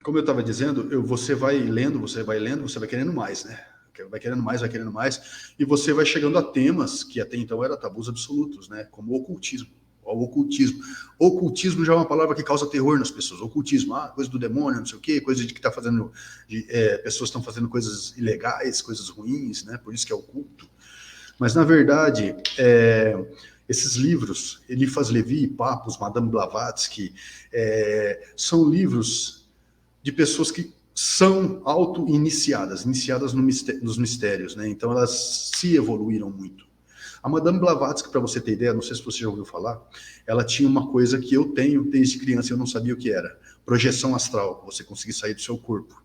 como eu estava dizendo, você vai lendo, você vai querendo mais, né? Vai querendo mais, e você vai chegando a temas que até então eram tabus absolutos, né? Como o ocultismo. O ocultismo. Ocultismo já é uma palavra que causa terror nas pessoas. Ocultismo, coisa do demônio, não sei o quê, coisa de que está fazendo. Pessoas estão fazendo coisas ilegais, coisas ruins, né? Por isso que é oculto. Mas, na verdade, esses livros, Eliphas Levi, Papos, Madame Blavatsky, são livros de pessoas que são auto-iniciadas, iniciadas nos mistérios, né? Então, elas se evoluíram muito. A Madame Blavatsky, para você ter ideia, não sei se você já ouviu falar, ela tinha uma coisa que eu tenho desde criança e eu não sabia o que era. Projeção astral, você conseguir sair do seu corpo.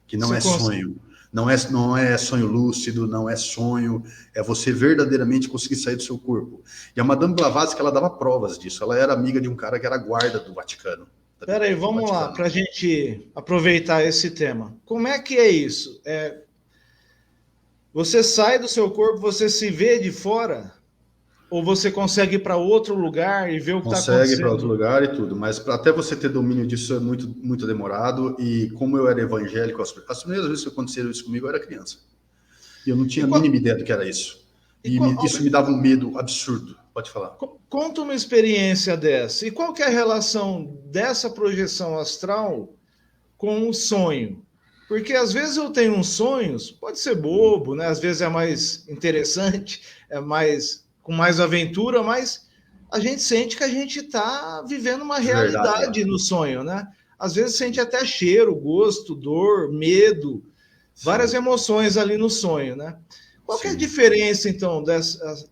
Que não é sonho. Não é sonho lúcido, não é sonho, é você verdadeiramente conseguir sair do seu corpo. E a Madame Blavatsky, ela dava provas disso. Ela era amiga de um cara que era guarda do Vaticano. Peraí, vamos lá, para a gente aproveitar esse tema. Como é que é isso? Você sai do seu corpo, você se vê de fora? Ou você consegue ir para outro lugar e ver o que está acontecendo? Consegue ir para outro lugar e tudo, mas até você ter domínio disso é muito, muito demorado. E como eu era evangélico, as primeiras vezes que aconteceu isso comigo, eu era criança. E eu não tinha a mínima ideia do que era isso. E isso me dava um medo absurdo. Pode falar. Conta uma experiência dessa. E qual que é a relação dessa projeção astral com o sonho? Porque às vezes eu tenho uns sonhos, pode ser bobo, né? Às vezes é mais interessante, com mais aventura, mas a gente sente que a gente está vivendo uma realidade no sonho, né? Às vezes sente até cheiro, gosto, dor, medo, várias emoções ali no sonho, né? Qual que é a diferença, então, dessas...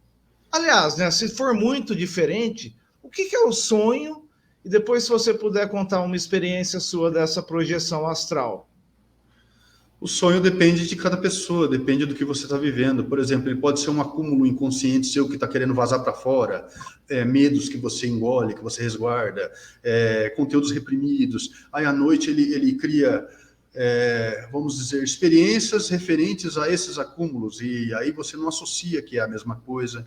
Aliás, né, se for muito diferente, o que é o sonho? E depois, se você puder contar uma experiência sua dessa projeção astral. O sonho depende de cada pessoa, depende do que você está vivendo. Por exemplo, ele pode ser um acúmulo inconsciente seu que está querendo vazar para fora, medos que você engole, que você resguarda, conteúdos reprimidos. Aí à noite ele cria, vamos dizer, experiências referentes a esses acúmulos, e aí você não associa que é a mesma coisa.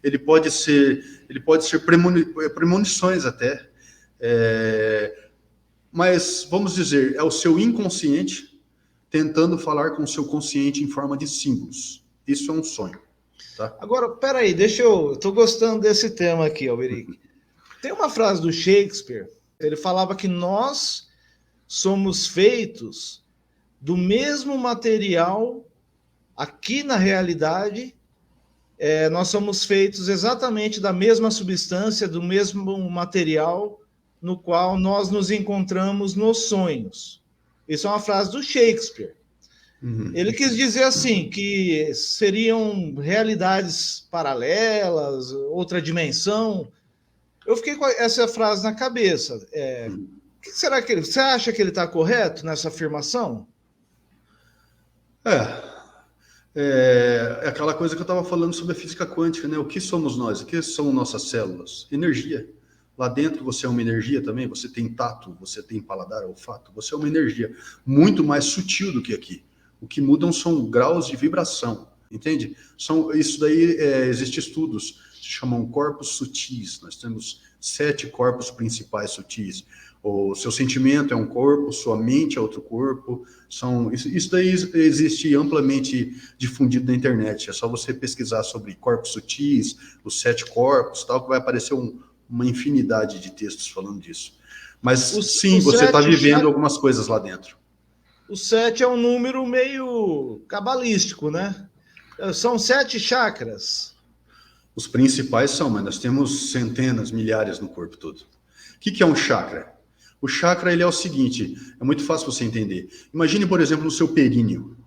Ele pode ser premonições até, mas vamos dizer, é o seu inconsciente tentando falar com o seu consciente em forma de símbolos. Isso é um sonho. Tá? Agora, peraí, eu estou gostando desse tema aqui, Alberic. Tem uma frase do Shakespeare, ele falava que nós somos feitos do mesmo material aqui na realidade, nós somos feitos exatamente da mesma substância, do mesmo material no qual nós nos encontramos nos sonhos. Isso é uma frase do Shakespeare. Uhum. Ele quis dizer assim, que seriam realidades paralelas, outra dimensão. Eu fiquei com essa frase na cabeça. O que será que você acha que ele está correto nessa afirmação? É aquela coisa que eu estava falando sobre a física quântica, né? O que somos nós? O que são nossas células? Energia. Lá dentro você é uma energia também, você tem tato, você tem paladar, olfato, você é uma energia muito mais sutil do que aqui. O que mudam são graus de vibração, entende? Isso daí, existem estudos, se chamam corpos sutis. Nós temos 7 corpos principais sutis. O seu sentimento é um corpo, sua mente é outro corpo. Isso daí existe amplamente difundido na internet. É só você pesquisar sobre corpos sutis, os 7 corpos, tal, que vai aparecer uma infinidade de textos falando disso. Mas sim, você está vivendo algumas coisas lá dentro. O 7 é um número meio cabalístico, né? São 7 chakras. Os principais são, mas nós temos centenas, milhares no corpo todo. O que é um chakra? O chakra, ele é o seguinte, é muito fácil você entender. Imagine, por exemplo, o seu períneo.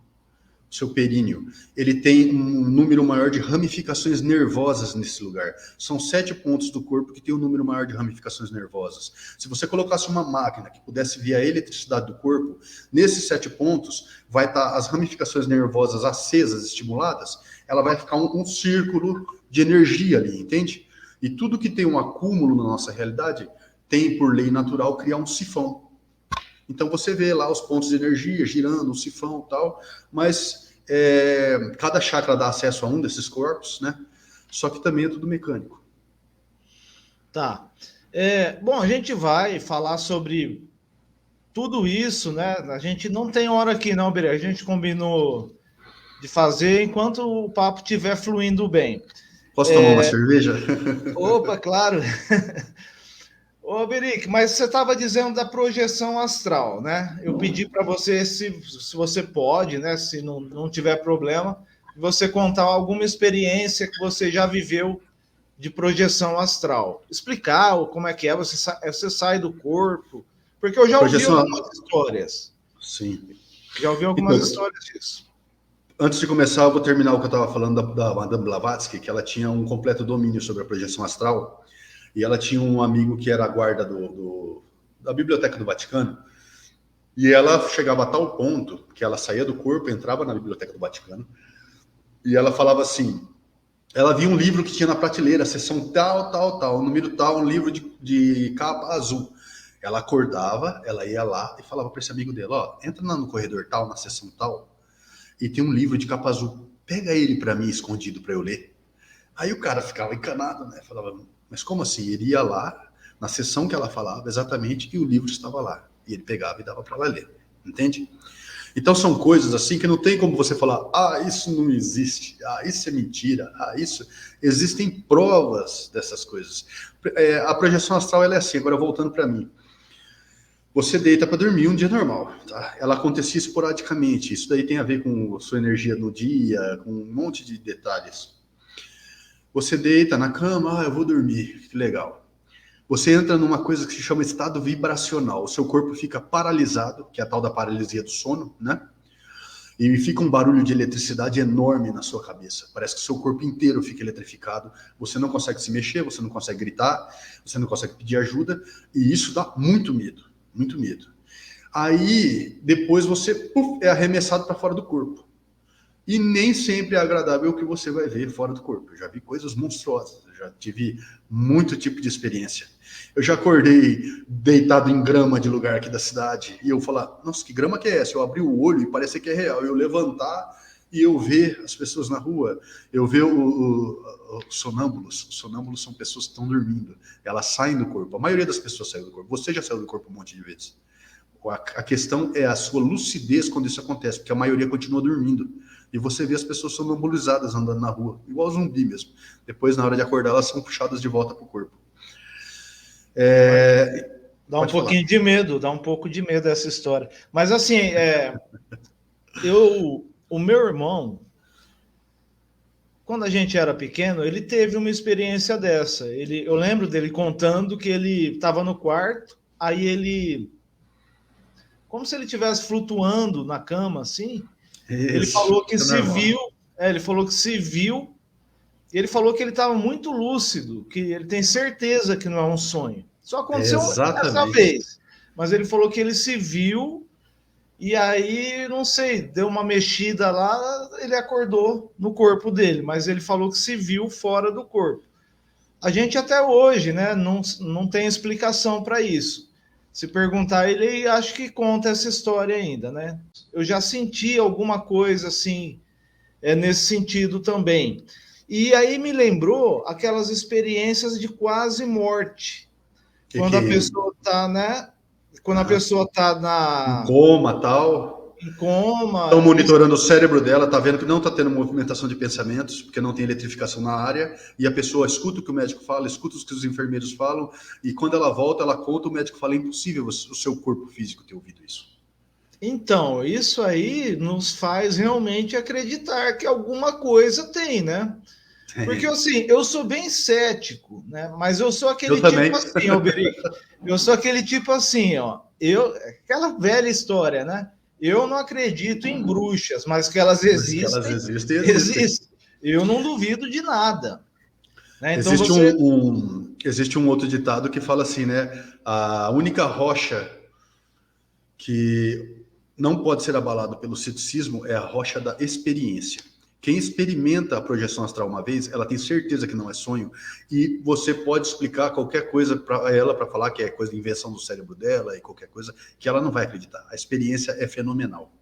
O seu períneo, ele tem um número maior de ramificações nervosas nesse lugar. São 7 pontos do corpo que tem um número maior de ramificações nervosas. Se você colocasse uma máquina que pudesse ver a eletricidade do corpo, nesses 7 pontos vai estar as ramificações nervosas acesas, estimuladas, ela vai ficar um círculo de energia ali, entende? E tudo que tem um acúmulo na nossa realidade tem, por lei natural, criar um sifão. Então você vê lá os pontos de energia girando, um sifão e tal, mas cada chakra dá acesso a um desses corpos, né? Só que também é tudo mecânico. Tá. Bom, a gente vai falar sobre tudo isso, né? A gente não tem hora aqui, não, Biri. A gente combinou de fazer enquanto o papo estiver fluindo bem. Posso tomar uma cerveja? Opa, claro. Ô, Beric, mas você estava dizendo da projeção astral, né? Eu pedi para você, se você pode, né? Se não tiver problema, você contar alguma experiência que você já viveu de projeção astral. Explicar como é que é, você sai do corpo. Porque eu já ouvi Projeção. algumas histórias. Sim. Já ouvi algumas histórias disso. Antes de começar, eu vou terminar o que eu estava falando da Madame Blavatsky, que ela tinha um completo domínio sobre a projeção astral, e ela tinha um amigo que era a guarda da Biblioteca do Vaticano, e ela chegava a tal ponto que ela saía do corpo, entrava na Biblioteca do Vaticano, e ela falava assim, ela via um livro que tinha na prateleira, seção tal, número tal, um livro de capa azul. Ela acordava, ela ia lá e falava para esse amigo dele, ó, entra no corredor tal, na seção tal, e tem um livro de capa azul, pega ele para mim escondido para eu ler. Aí o cara ficava encanado, né? Falava, mas como assim? Ele ia lá, na sessão que ela falava exatamente, e o livro estava lá. E ele pegava e dava para ela ler, entende? Então são coisas assim que não tem como você falar, isso não existe, isso é mentira, isso... Existem provas dessas coisas. A projeção astral ela é assim, agora voltando para mim. Você deita para dormir um dia normal, tá? Ela acontecia esporadicamente. Isso daí tem a ver com sua energia no dia, com um monte de detalhes. Você deita na cama, eu vou dormir, que legal. Você entra numa coisa que se chama estado vibracional. O seu corpo fica paralisado, que é a tal da paralisia do sono, né? E fica um barulho de eletricidade enorme na sua cabeça. Parece que o seu corpo inteiro fica eletrificado. Você não consegue se mexer, você não consegue gritar, você não consegue pedir ajuda. E isso dá muito medo. Muito medo. Aí, depois você é arremessado para fora do corpo. E nem sempre é agradável o que você vai ver fora do corpo. Eu já vi coisas monstruosas, eu já tive muito tipo de experiência. Eu já acordei deitado em grama de lugar aqui da cidade, e eu falar, nossa, que grama que é essa? Eu abri o olho e parece que é real. Eu levantar e eu ver as pessoas na rua, eu ver os sonâmbulos. Os sonâmbulos são pessoas que estão dormindo. Elas saem do corpo. A maioria das pessoas saiu do corpo. Você já saiu do corpo um monte de vezes. A questão é a sua lucidez quando isso acontece, porque a maioria continua dormindo. E você vê as pessoas sonambulizadas andando na rua, igual zumbi mesmo. Depois, na hora de acordar, elas são puxadas de volta para o corpo. Dá um pouquinho de medo, dá um pouco de medo essa história. Mas assim, o meu irmão, quando a gente era pequeno, ele teve uma experiência dessa. Eu lembro dele contando que ele estava no quarto, aí ele, como se ele estivesse flutuando na cama, assim. Isso, ele falou que se normal. viu, ele falou que se viu, e ele falou que ele estava muito lúcido, que ele tem certeza que não é um sonho. Só aconteceu essa vez. Mas ele falou que ele se viu, e aí, não sei, deu uma mexida lá, ele acordou no corpo dele, mas ele falou que se viu fora do corpo. A gente até hoje, né, não tem explicação para isso. Se perguntar, ele acho que conta essa história ainda, né? Eu já senti alguma coisa assim, nesse sentido também. E aí me lembrou aquelas experiências de quase morte. Quando a pessoa está, né? Quando a pessoa está em coma, tal. Em coma. Estão monitorando o cérebro dela, tá vendo que não está tendo movimentação de pensamentos, porque não tem eletrificação na área, e a pessoa escuta o que o médico fala, escuta o que os enfermeiros falam, e quando ela volta, ela conta, o médico fala, é impossível o seu corpo físico ter ouvido isso. Então, isso aí nos faz realmente acreditar que alguma coisa tem, né? Porque, assim, eu sou bem cético, né? Mas eu sou aquele tipo assim, Alberic. Eu sou aquele tipo assim, ó. Aquela velha história, né? Eu não acredito em bruxas, mas que elas existem, existem. Eu não duvido de nada. Né? Então existe um outro ditado que fala assim, né? A única rocha que não pode ser abalada pelo ceticismo é a rocha da experiência. Quem experimenta a projeção astral uma vez, ela tem certeza que não é sonho, e você pode explicar qualquer coisa para ela, para falar que é coisa de invenção do cérebro dela e qualquer coisa, que ela não vai acreditar. A experiência é fenomenal.